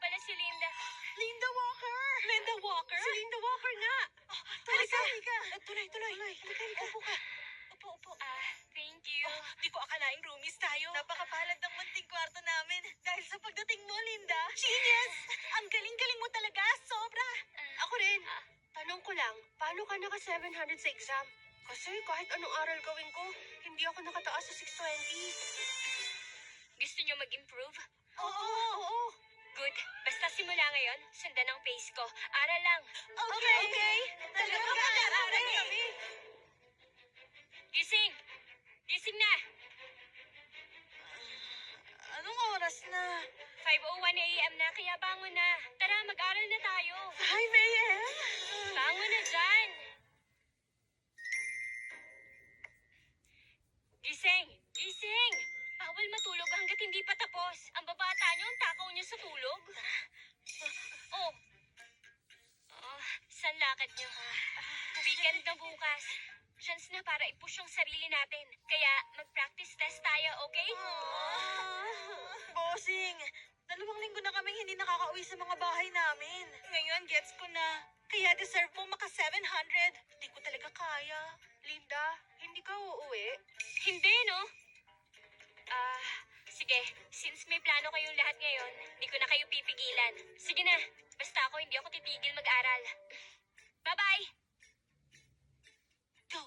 pala si Linda. Linda Walker! Linda Walker? Si Linda Walker nga! Halika. Halika! Tuloy. Halika. Upo ka. Upo. Thank you. Di ko akalaing roomies tayo. Napakapalad ng munting kwarto namin dahil sa pagdating mo, Linda. Genius! Ang galing-galing mo talaga. Sobra. Ako rin. Tanong ko lang, paano ka naka 700 sa exam? Kasi kahit anong aral gawin ko, hindi ako nakataas sa 620. Gusto niyo mag-improve? Oo. Good. Basta simula ngayon, sundan ang pace ko. Aral lang. Okay. Talagang mag-aaral kami. Gising! Gising na! Anong oras na? 5:01 a.m. na, kaya bangon na. Tara, mag-aral na tayo. 5 a.m.? Bangon na dyan! Gising! Bawal matulog hanggat hindi pa tapos. Ang babata niyo, ang takaw niyo sa tulog. Oh. Saan lakad niyo? Weekend na bukas. Chance na para i-push yung sarili natin. Kaya mag-practice test tayo, okay? Bossing, 2 linggo na kaming hindi nakakauwi sa mga bahay namin. Ngayon, gets ko na. Kaya deserve mo maka 700. Di ko talaga kaya. Linda, hindi ka uuwi? Hindi, no? Sige. Since may plano kayong lahat ngayon, hindi ko na kayo pipigilan. Sige na. Basta ako, hindi ako titigil mag-aral. Bye-bye! Go.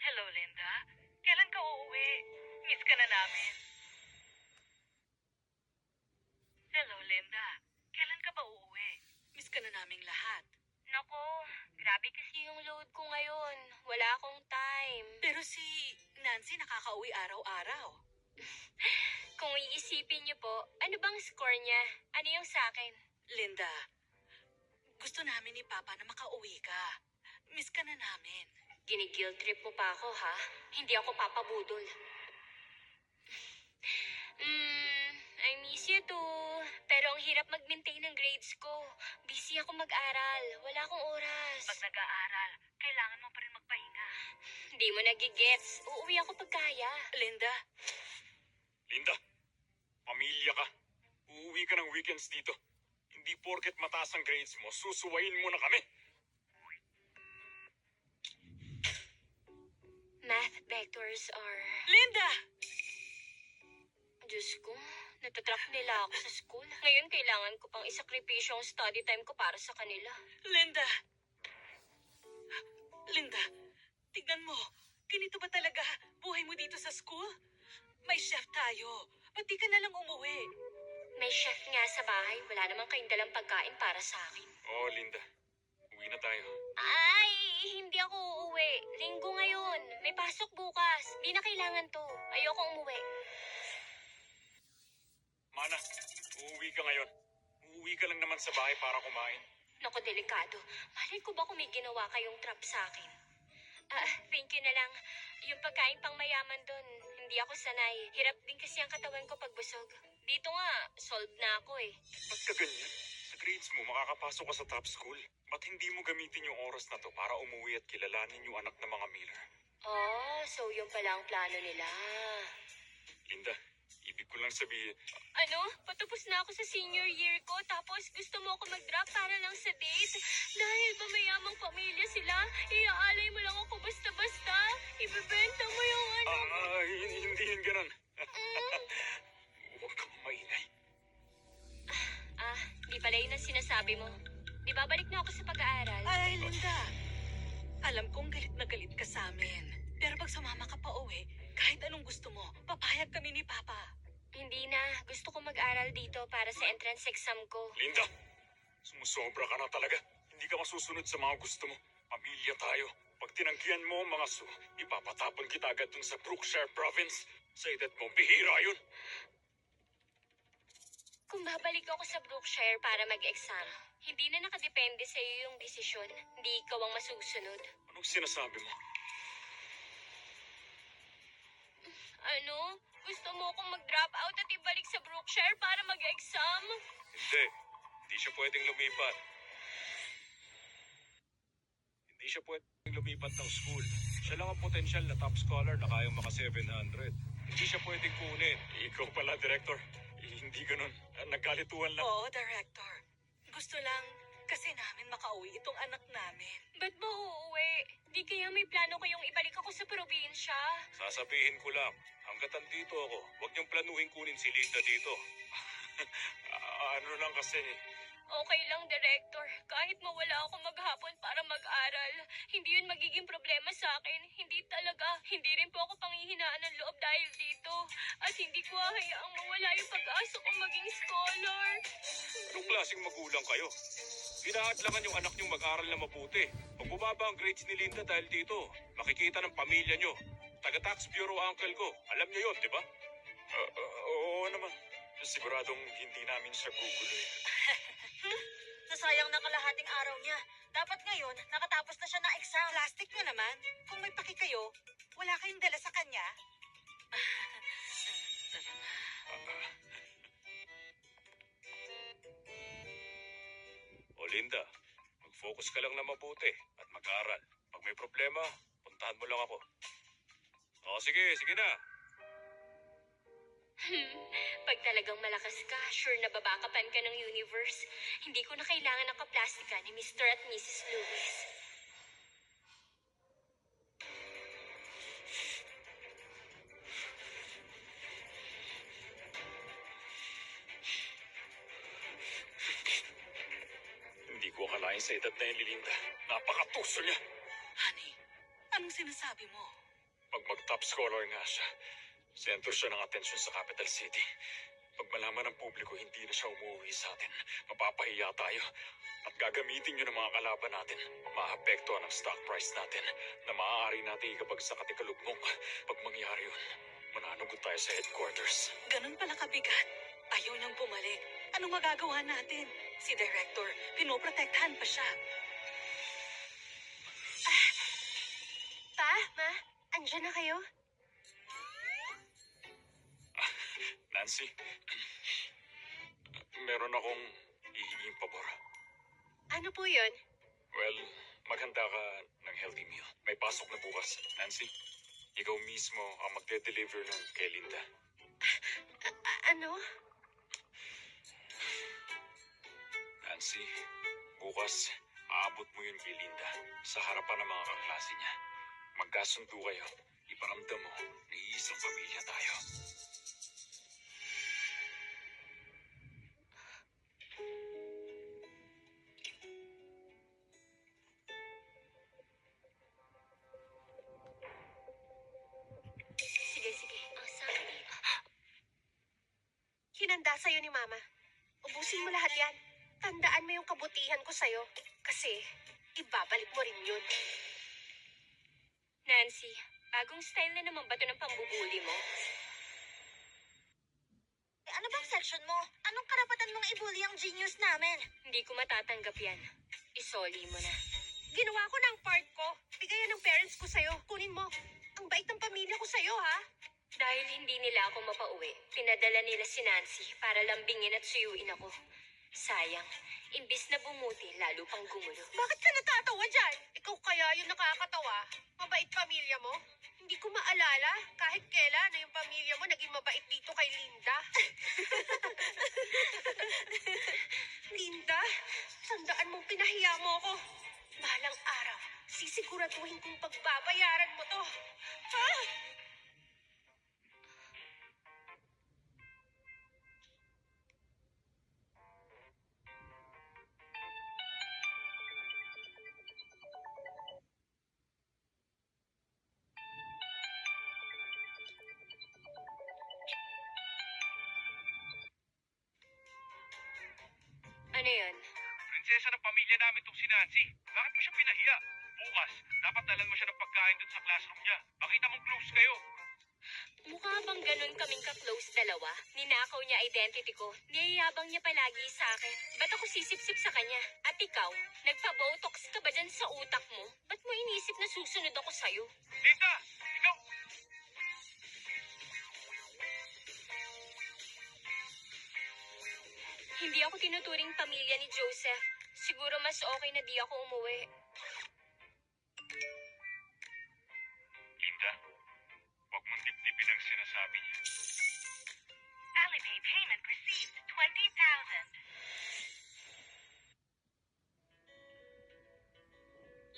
Hello, Linda. Kailan ka uuwi? Miss ka na namin. Hello, Linda. Kailan ka ba uuwi? Miss ka na naming lahat. Nako, grabe kasi yung load ko ngayon. Wala akong time. Pero si Nancy nakakauwi araw-araw. Kung iisipin niyo po, ano bang score niya? Ano yung sa akin? Linda, gusto namin ni Papa na makauwi ka. Miss ka na namin. Gini-guilt trip mo pa ako, ha? Hindi ako papabudol. I miss you too. Pero ang hirap mag-maintain ng grades ko. Busy ako mag-aral. Wala akong oras. Pag nag-aaral, kailangan mo pa rin magpahinga. Hindi mo nagigets. Uuwi ako pag kaya. Linda, Linda, pamilya ka. Uuwi ka ng weekends dito. Hindi porket mataas ang grades mo, susuwayin mo na kami. Math vectors are... Linda! Diyos ko, natatrap nila ako sa school. Ngayon, kailangan ko pang isakripisyo ang study time ko para sa kanila. Linda! Linda, tignan mo. Ganito ba talaga buhay mo dito sa school? May chef tayo. Ba't di ka nalang umuwi? May chef nga sa bahay. Wala namang kayong dalang pagkain para sa akin. Oo, Linda. Uwi na tayo. Ay, hindi ako uuwi. Linggo ngayon. May pasok bukas. Di na kailangan to. Ayoko umuwi. Mana, uuwi ka ngayon. Uuwi ka lang naman sa bahay para kumain. Naku, delikado. Malay ko ba kung may ginawa kayong trap sa akin? Thank you na lang. Yung pagkain pang mayaman dun, hindi ako sanay. Hirap din kasi ang katawan ko pag busog. Dito nga, solved na ako eh. Ba't ka ganyan? Sa grades mo, makakapasok ka sa top school. Ba't hindi mo gamitin yung oras na to para umuwi at kilalanin yung anak ng mga Miller? Oh, so yun pala ang plano nila. Linda, ibig ko lang sabihin, Ano? Patapos na ako sa senior year ko, tapos gusto mo ako mag-drop para lang sa date? Dahil ba mayamang pamilya sila, iaalay mo lang ako basta-basta? Ibebenta mo yung ano? hindi yun ganun. Huwag kang maingay. Di pala yun ang sinasabi mo. Di babalik na ako sa pag-aaral. Ay, Linda. Alam kong galit na galit ka sa amin. Pero pag sumama ka pa uwi, kahit anong gusto mo, papayag kami ni Papa. Hindi na. Gusto ko mag-aral dito para sa entrance exam ko. Linda, sumusobra ka na talaga. Hindi ka masusunod sa mga gusto mo. Pamilya tayo. Pag tinanggihan mo ang mga ipapatapon kita agad dun sa Brookshire Province. Sa edad mo, bihira yun. Kung babalik ako sa Brookshire para mag-exam, hindi na nakadepende sa iyo yung desisyon. Hindi ikaw ang masusunod. Anong sinasabi mo? Ano? Gusto mo akong mag-drop out at ibalik sa Brookshire para mag-exam? Hindi. Hindi siya pwedeng lumipat. Hindi siya pwedeng lumipat ng school. Siya lang ang potensyal na top scholar na kayang maka 700. Hindi siya pwedeng kunin. Ikaw pala, Director. Hindi ganun. Nagkalituhan lang. Oo, Director. Gusto lang kasi namin makauwi itong anak namin. Ba't ba uuwi? Di kaya may plano kayong ibalik ako sa probinsya? Sasabihin ko lang, hanggat andito ako, huwag niyong planuhin kunin si Linda dito. Ano lang kasi, Okay lang, Director. Kahit mawala ako maghapon para mag-aral, hindi yun magiging problema sa akin. Hindi talaga. Hindi rin po ako panghihinaan ng loob dahil dito. At hindi ko hahayaang mawala yung pag-asa kong maging scholar. Anong klaseng magulang kayo? Hinahadlangan yung anak niyong mag-aral na mabuti. Pag bumaba ang grades ni Linda dahil dito, makikita ng pamilya niyo. Taga-tax bureau uncle ko. Alam niyo yon, di ba? oo naman. Siguradong hindi namin siya guguloy. Nasayang na kalahating araw niya. Dapat ngayon, nakatapos na siya ng exam. Plastic niyo naman. Kung may paki kayo, wala kayong dala sa kanya. O Linda, mag-focus ka lang na mabuti at mag-aral. Pag may problema, puntahan mo lang ako. O sige, sige na. Pag talagang malakas ka, sure na babakapan ka ng universe. Hindi ko na kailangan ng kaplastika ni Mr. at Mrs. Lewis. Hindi ko akalain sa edad na yun ni Linda. Napakatuso niya. Honey, anong sinasabi mo? Pag mag-top scholar nga siya, sentro siya ng atensyon sa capital city. Pag malaman ng publiko hindi na siya umuwi sa atin, mapapahiya tayo. At gagamitin yun ng mga kalaban natin. Maapektuhan ang stock price natin na maaari natin ikabagsak at ikalugmok. Pag mangyari yun, mananugot tayo sa headquarters. Ganun pala kabigat. Ayaw niyang bumalik. Anong magagawa natin? Si Director, pinoprotektahan pa siya. Pa, ma, andyan na kayo? Nancy, meron akong hihinging pabor. Ano po yun? Well, maghanda ka ng healthy meal. May pasok na bukas. Nancy, ikaw mismo ang magde-deliver ng kay Linda. Ano? Nancy, bukas, aabot mo yun kay Linda sa harapan ng mga kaklase niya. Magkasundo kayo. Iparamdam mo na iisang pamilya tayo. Sige, sige. Ang sakit. Hinanda sa'yo ni Mama. Ubusin mo lahat yan. Tandaan mo yung kabutihan ko sa'yo. Kasi, ibabalik mo rin yun. Nancy, bagong style na naman ba ito ng pambubuli mo? Ano bang section mo? Anong karapatan mong ibuli ang genius namin? Hindi ko matatanggap yan. Isoli mo na. Ginawa ko ng part ko. Bigayan ng parents ko sa'yo. Kunin mo. Ang bait ng pamilya ko sa'yo, ha? Dahil hindi nila ako mapauwi, pinadala nila si Nancy para lambingin at suyuin ako. Sayang, imbis na bumuti, lalo pang gumulo. Bakit ka natatawa dyan? Ikaw kaya yung nakakatawa? Mabait pamilya mo? Hindi ko maalala kahit kailan na yung pamilya mo naging mabait dito kay Linda. Linda, tandaan mong pinahiya mo ako. Balang araw, sisiguraduhin kong pagbabayaran mo to. Ha? Ano yun? Prinsesa ng pamilya namin tong si Nancy. Bakit mo siya pinahiya? Bukas, dapat dalan mo siya ng pagkain dun sa classroom niya. Pakita mong close kayo. Mukha bang ganun kaming ka-close dalawa? Ninakaw niya identity ko. Niyayabang niya palagi sa akin. Ba't ako sisip-sip sa kanya? At ikaw, nagpa-botox ka ba dyan sa utak mo? Ba't mo inisip na susunod ako sa'yo? Linda, ikaw! Hindi ako tinuturing pamilya ni Joseph. Siguro mas okay na di ako umuwi. sabi niya. Alipay payment received 20,000.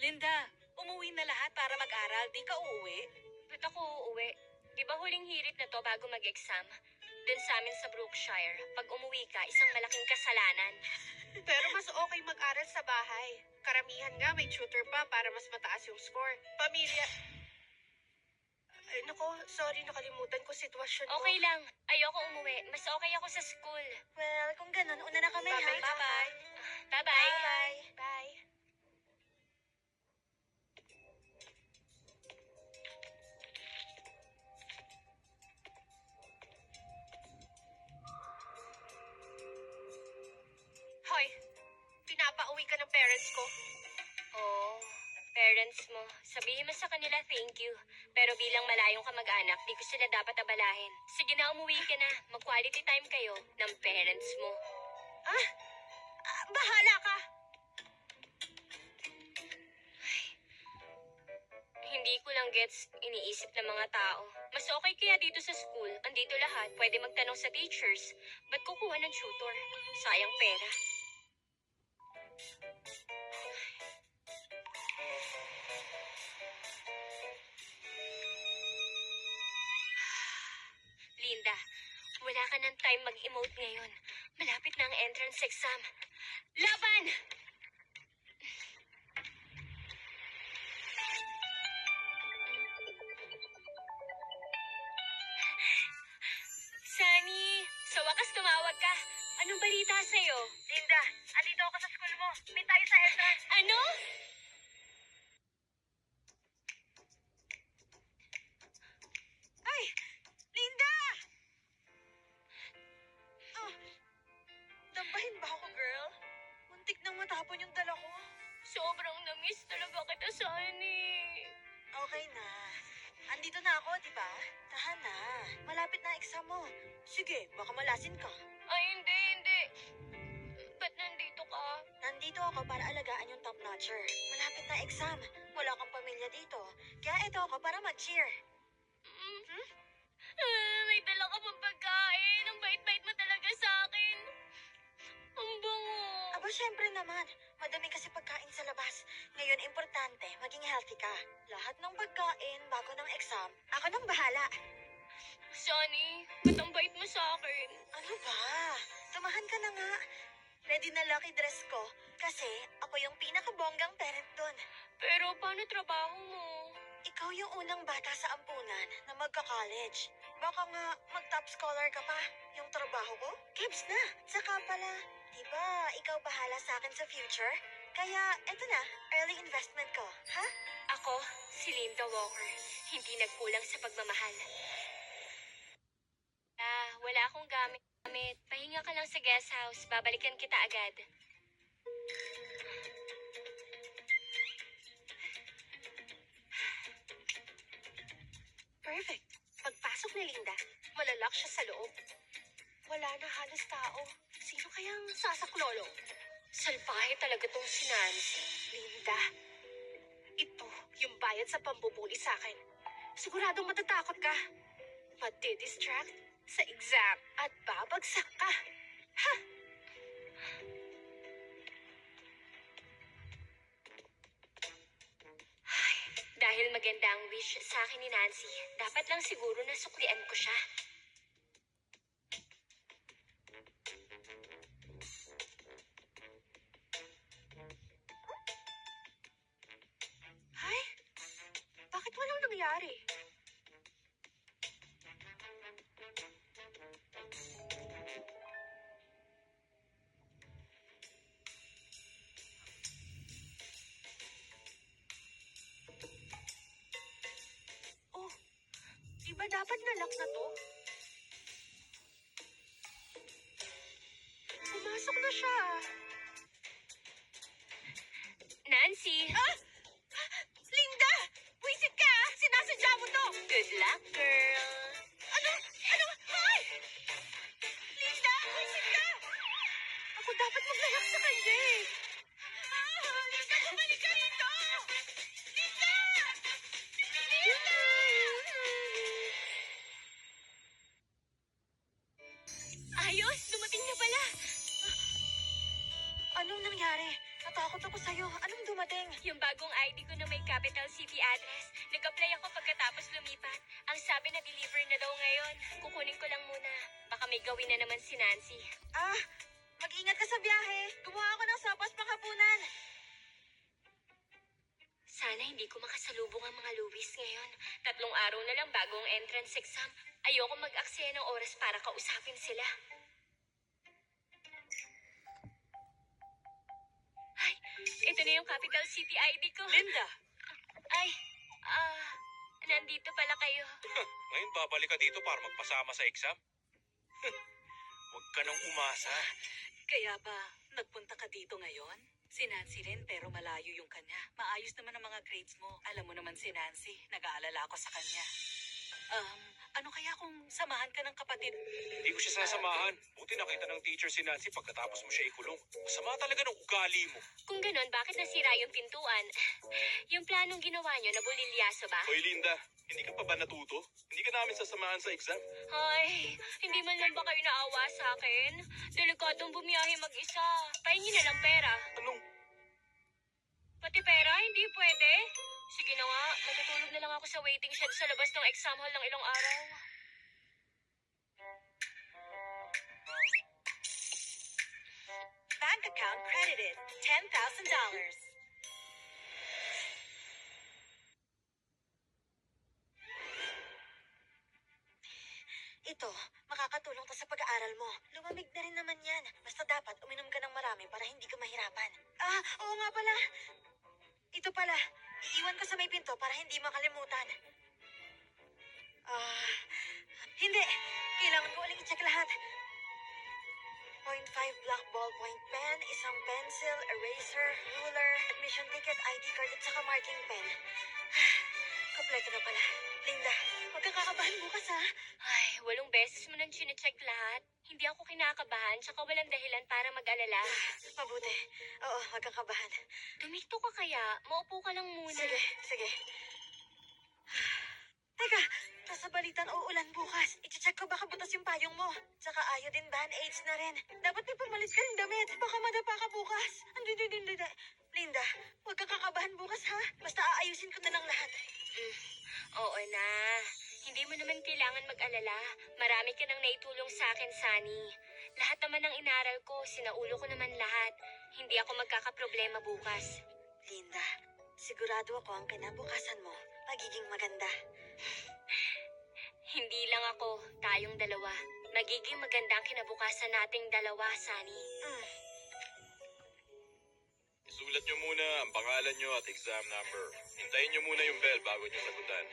Linda, umuwi na lahat para mag-aral. Di ka uuwi? Ba't ako uuwi? Di ba huling hirit na to bago mag-exam? Dun sa amin sa Brookshire, pag umuwi ka, isang malaking kasalanan. Pero mas okay mag-aral sa bahay. Karamihan nga may tutor pa para mas mataas yung score. Pamilya... Ay, nako, sorry, nakalimutan ko sitwasyon mo. Okay lang. Ayoko umuwi. Mas okay ako sa school. Well, kung ganun, una na kami, ha? Bye-bye. Bye-bye. Bye-bye. Bye. Bye. Hoy, pinapauwi ka ng parents ko. Oo, parents mo. Sabihin mo sa kanila thank you. Pero bilang malayong kamag-anak, di ko sila dapat abalahin. Sige na, umuwi ka na. Mag-quality time kayo ng parents mo. Bahala ka! Hindi ko lang gets iniisip ng mga tao. Mas okay kaya dito sa school. Andito lahat. Pwede magtanong sa teachers. Ba't kukuha ng tutor? Sayang pera. Linda, wala ka ng time mag-emote ngayon. Malapit na ang entrance exam. Laban! Sunny, sa wakas tumawag ka. Anong balita sa'yo? Linda, andito ako sa school mo. Meet tayo sa entrance. Ano? Ay! Linda! Oh, dambahin ba ako, girl? Muntik nang matapon yung dala ko. Sobrang na-miss talaga kita, Sunny. Okay na. Andito na ako, di ba? Tahan na. Malapit na ang exam mo. Sige, baka malasin ka. Ay, hindi. Ba't nandito ka? Nandito ako para alagaan yung top-notcher. Malapit na exam. Wala kang pamilya dito. Kaya ito ako para mag-cheer. May dala ka pang pagkain. Ang bait-bait mo talaga sa akin. Ang bango. Aba, syempre naman. Madami kasi pagkain sa labas. Ngayon, importante, maging healthy ka. Lahat ng pagkain bago ng exam, ako nang bahala. Sunny, ba't ang bait mo sa akin? Ano ba? Tumahan ka na nga. Ready na lucky dress ko kasi ako yung pinakabonggang parent doon. Pero paano trabaho mo? Ikaw yung unang bata sa ampunan na magka-college. Baka nga mag-top scholar ka pa. Yung trabaho ko, Kebs na. Saka pala, di ba ikaw bahala sa akin sa future? Kaya eto na, early investment ko, ha? Ako, si Linda Walker. Hindi nagkulang sa pagmamahal. Wala akong gamit. Pahinga ka lang sa guest house. Babalikan kita agad. Perfect. Pagpasok ni Linda, malalak siya sa loob. Wala na halos tao. Sino kayang sasaklolo? Salbahe talaga tong si Nancy. Linda, ito yung bayad sa pambubuli sa akin. Siguradong matatakot ka. Mati-distract sa exam at babagsak ka. Ha! Dahil maganda ang wish sa akin ni Nancy, dapat lang siguro nasuklian ko siya. Ay, bakit walang nangyari? Oh, di ba dapat nalock na to? Pumasok na siya. Nancy! Linda! Wisit ka! Sinasadya mo to! Good luck, girl! Ano? Hoy! Linda! Wisit ka! Ako dapat maglayap sa kanya eh. Linda, bumalik ka rito! Linda! Linda! Anong nangyari? Natakot ako sa'yo. Anong dumating? Yung bagong ID ko na may capital city address. Nag-apply ako pagkatapos lumipat. Ang sabi na deliver na daw ngayon. Kukunin ko lang muna. Baka may gawin na naman si Nancy. Ah, mag-ingat ka sa biyahe. Gumawa ako ng sopas panghapunan. Sana hindi ko makasalubong ang mga Louis ngayon. 3 araw na lang bago ang entrance exam. Ayoko mag-aksaya ng oras para kausapin sila. Ay, ito na yung capital city ID ko. Linda, Ay, nandito pala kayo. Ngayon babalik ka dito para magpasama sa exam? Huwag ka nang umasa. kaya ba nagpunta ka dito ngayon? Si Nancy rin pero malayo yung kanya. Maayos naman ang mga grades mo. Alam mo naman si Nancy, nag-aalala ako sa kanya. Ano kaya kung samahan ka ng kapatid? Hindi ko siya sasamahan. Buti nakita ng teacher si Nancy pagkatapos mo siya ikulong. Masama talaga ng ugali mo. Kung ganun, bakit nasira yung pintuan? Yung planong ginawa nyo, nabulilyaso ba? Hoy Linda, hindi ka pa ba natuto? Hindi ka namin sasamahan sa exam. Ay, hindi man lang ba kayo naawa sa akin? Delikadong bumiyahe mag-isa. Pahingin na lang pera. Anong? Pati pera, hindi pwede. Sige na nga, matutulog na lang ako sa waiting shed sa labas ng exam hall ng ilang araw. Bank account credited, $10,000. Ito, makakatulong to sa pag-aaral mo. Lumamig na rin naman yan. Basta dapat uminom ka ng marami para hindi ka mahirapan. Ah, oo nga pala. Ito pala. Iiwan ko sa may pinto para hindi makalimutan. Hindi. Kailangan ko uling i-check lahat. 0.5 black ballpoint pen, isang pencil, eraser, ruler, admission ticket, ID card at saka marking pen. Kompleto na pala. Linda, huwag kang kakabahan bukas ha. Ay, 8 beses mo nang chinecheck lahat. Hindi ako kinakabahan, tsaka walang dahilan para mag-alala. Mabuti. Oo, huwag kang kabahan. Tumikto ka kaya? Maupo ka lang muna. Sige, sige. Teka, nasa balitan uulan bukas. I-check ko baka butas yung payong mo. Tsaka ayo din band-aids na rin. Dapat may pamalit ka rin damit. Baka madapa ka bukas. Hindi. Linda, huwag kang kakabahan bukas ha. Basta aayusin ko na lang lahat. Oo na. Hindi mo naman kailangan mag-alala. Marami ka nang naitulong sa akin, Sunny. Lahat naman ng inaral ko, sinaulo ko naman lahat. Hindi ako magkakaproblema bukas. Linda, sigurado ako ang kinabukasan mo magiging maganda. Hindi lang ako, tayong dalawa. Magiging maganda ang kinabukasan nating dalawa, Sunny. Isulat nyo muna ang pangalan nyo at exam number. Hintayin nyo muna yung bell bago nyo sagutan.